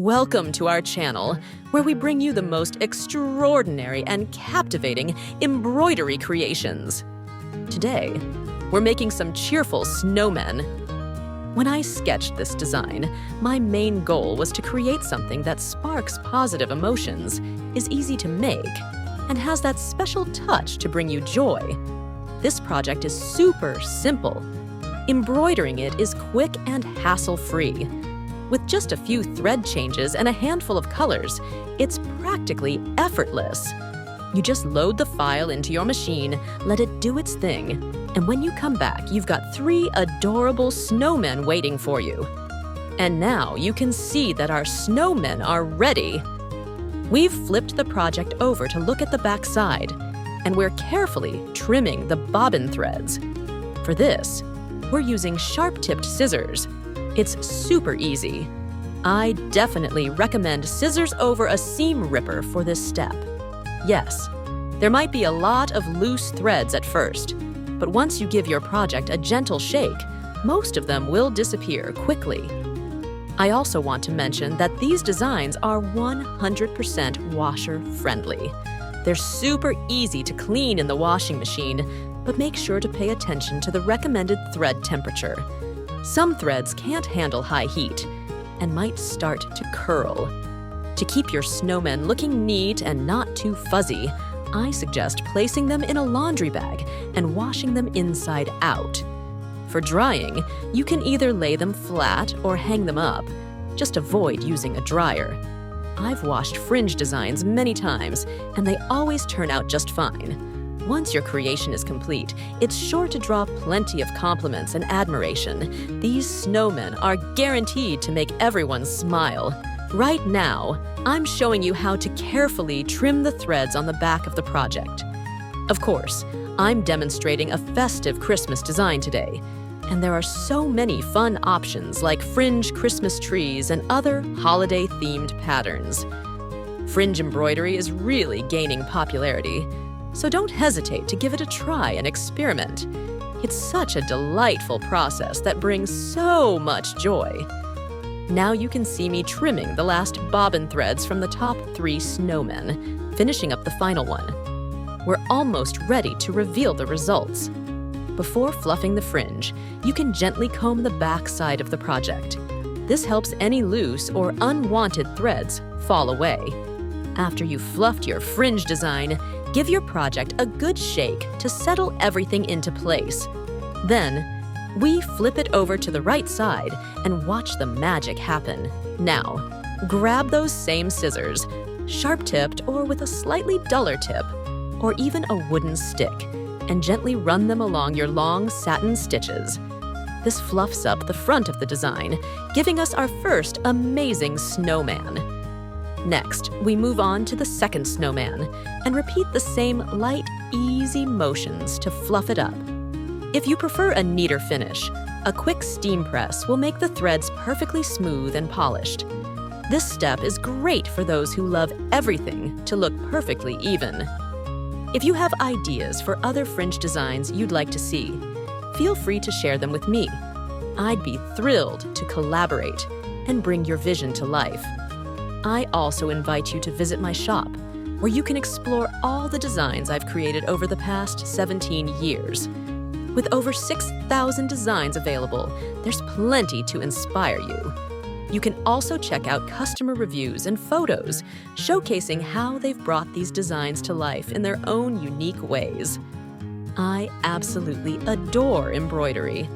Welcome to our channel, where we bring you the most extraordinary and captivating embroidery creations. Today, we're making some cheerful snowmen. When I sketched this design, my main goal was to create something that sparks positive emotions, is easy to make, and has that special touch to bring you joy. This project is super simple. Embroidering it is quick and hassle-free. With just a few thread changes and a handful of colors, it's practically effortless. You just load the file into your machine, let it do its thing, and when you come back, you've got 3 adorable snowmen waiting for you. And now you can see that our snowmen are ready. We've flipped the project over to look at the back side, and we're carefully trimming the bobbin threads. For this, we're using sharp-tipped scissors. It's super easy. I definitely recommend scissors over a seam ripper for this step. Yes, there might be a lot of loose threads at first, but once you give your project a gentle shake, most of them will disappear quickly. I also want to mention that these designs are 100% washer-friendly. They're super easy to clean in the washing machine, but make sure to pay attention to the recommended thread temperature. Some threads can't handle high heat and might start to curl. To keep your snowmen looking neat and not too fuzzy, I suggest placing them in a laundry bag and washing them inside out. For drying, you can either lay them flat or hang them up. Just avoid using a dryer. I've washed fringe designs many times, and they always turn out just fine. Once your creation is complete, it's sure to draw plenty of compliments and admiration. These snowmen are guaranteed to make everyone smile. Right now, I'm showing you how to carefully trim the threads on the back of the project. Of course, I'm demonstrating a festive Christmas design today, and there are so many fun options like fringe Christmas trees and other holiday-themed patterns. Fringe embroidery is really gaining popularity, so don't hesitate to give it a try and experiment. It's such a delightful process that brings so much joy. Now you can see me trimming the last bobbin threads from the top 3 snowmen, finishing up the final one. We're almost ready to reveal the results. Before fluffing the fringe, you can gently comb the back side of the project. This helps any loose or unwanted threads fall away. After you've fluffed your fringe design, give your project a good shake to settle everything into place. Then, we flip it over to the right side and watch the magic happen. Now, grab those same scissors, sharp-tipped or with a slightly duller tip, or even a wooden stick, and gently run them along your long satin stitches. This fluffs up the front of the design, giving us our first amazing snowman. Next, we move on to the second snowman and repeat the same light, easy motions to fluff it up. If you prefer a neater finish, a quick steam press will make the threads perfectly smooth and polished. This step is great for those who love everything to look perfectly even. If you have ideas for other fringe designs you'd like to see, feel free to share them with me. I'd be thrilled to collaborate and bring your vision to life. I also invite you to visit my shop, where you can explore all the designs I've created over the past 17 years. With over 6,000 designs available, there's plenty to inspire you. You can also check out customer reviews and photos, showcasing how they've brought these designs to life in their own unique ways. I absolutely adore embroidery.